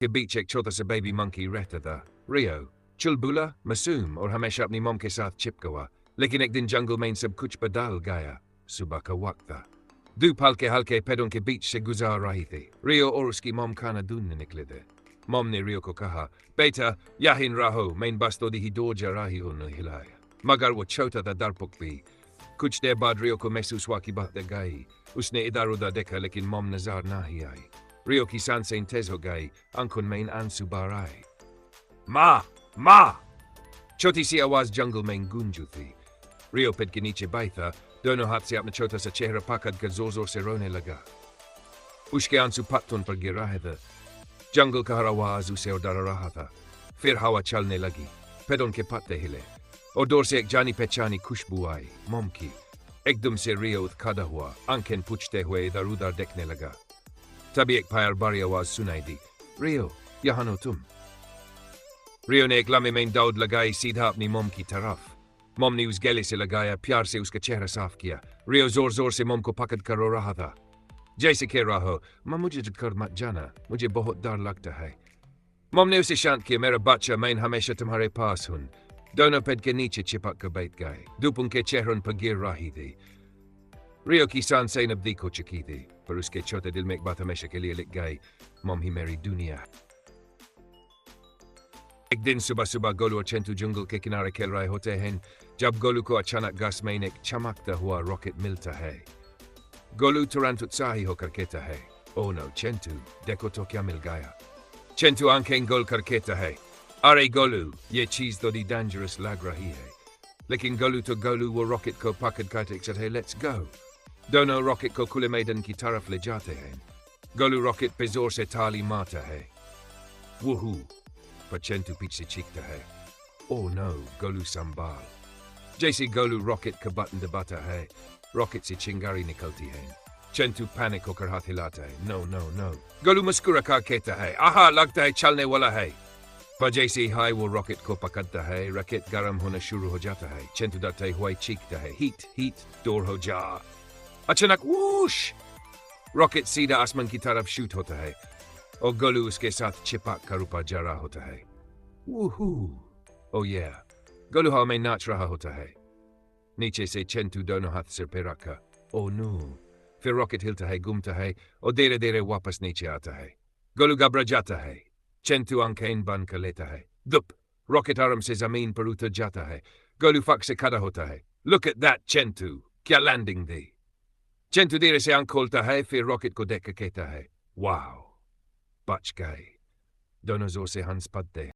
के बीच एक छोटा सा बेबी मंकी रहता था, रियो। चुलबुला, मासूम और हमेशा अपनी मॉम के साथ चिपका हुआ। लेकिन एक दिन जंगल में सब कुछ बदल गया। सुबह का वक्त था। धूप हल्के हल्के पेड़ों के बीच से गुजर रही थी। रियो और उसकी मॉम खाना ढूंढने निकले थे। मॉम ने रियो को कहा, बेटा यहीं रहो, मैं बस थोड़ी ही दूर जा रही हूँ, नहीं हिलाया। मगर वो छोटा था डरपोक भी। कुछ देर बाद रियो को महसूस हुआ कि बात गई। उसने इधर उधर देखा लेकिन मॉम नजर नहीं आई। रियो की सांसें तेज हो गई, आंखों में आंसू बाहर आए। माँ, माँ! छोटी सी आवाज जंगल में गूंज थी। रियो पेड़ के नीचे बैठा, दोनों हाथ से अपना छोटा सा चेहरा पकड़कर जोर जोर से रोने लगा। उसके आंसू पत्तों पर गिर रहे थे। जंगल का हर आवाज उसे डरा रहा था। फिर हवा चलने लगी, पेड़ों के पत्ते हिले और दूर से एक जानी पहचानी खुशबू आई, मॉम की। एकदम से रियो खड़ा हुआ, आंखें पूछते हुए इधर उधर देखने लगा। तभी एक प्यार भरी आवाज सुनाई दी, रियो, यहाँ हो तुम? रियो ने एक लम्हे में दौड़ लगाई सीधा अपनी मॉम की तरफ। मॉम ने उस गले से लगाया, प्यार से उसका चेहरा साफ किया। रियो जोर जोर से मॉम को पकड़ कर रो रहा था, जैसे कह रहा हो, माँ मुझे छोड़कर मत जाना, मुझे बहुत डर लगता है। मॉम ने उसे शांत किया, मेरा बच्चा, मैं हमेशा तुम्हारे पास हूँ। दोनों पेड़ के नीचे चिपक कर बैठ गए। धूप उनके चेहरों पर गिर रही थी। रियो की सांसें नजदीक हो चुकी थी, पर उसके छोटे दिल में एक बात हमेशा के लिए लिख गई, मॉम ही मेरी दुनिया। एक दिन सुबह सुबह गोलू और चेंटू जंगल के किनारे खेल रहे होते हैं, जब गोलू को अचानक घास में एक चमकता हुआ रॉकेट मिलता है। गोलू तुरंत उत्साही होकर कहता है, ओह नो चेंटू, देखो तो क्या मिल गया। चेंटू आंखें गोल कर कहता है, अरे गोलू, ये चीज थोड़ी डेंजरस लग रही है। लेकिन गोलू वो रॉकेट को पकड़ कर कहता है, लेट्स गो। दोनों रॉकेट को खुले मैदान की तरफ ले जाते हैं। गोलू रॉकेट पे जोर से ताली मारता है, वूहू, पर चेंटू पीछे चीखता है, ओह नो, गोलू संभाल। जैसे गोलू रॉकेट का बटन दबाता है, रॉकेट से चिंगारी निकलती है। चेंटू पैनिक होकर हाथ हिलाता है, नो नो नो। गोलू मुस्कुरा कर कहता है, आहा, लगता है चलने वाला है। पर जैसे ही वो रॉकेट को पकड़ता है, रॉकेट गर्म होना शुरू हो जाता है। चेंटू डरते हुए चीखता है, हीट हीट, दूर हो जा। अचानक वूश, रॉकेट सीधा आसमान की तरफ शूट होता है और गोलू उसके साथ चिपक कर ऊपर जा रहा होता है। वूहू, ओह या, गोलू हवा में नाच रहा होता है। नीचे से चेंटू दोनों हाथ सिर पे रखा, ओह नो। फिर रॉकेट हिलता है, घूमता है और धीरे धीरे वापस नीचे आता है। गोलू घबरा जाता है। चेंटू आंखें बंद कर लेता है। दुप, रॉकेट आराम से जमीन पर उतर जाता है। गोलू फक से खड़ा होता है, लुक एट दैट चेंटू, क्या लैंडिंग दी। चेंटू धीरे से आंख खोलता है, फिर रॉकेट को देख कर कहता है, वाओ, बच गए। दोनों जोर से हंस पड़ते हैं।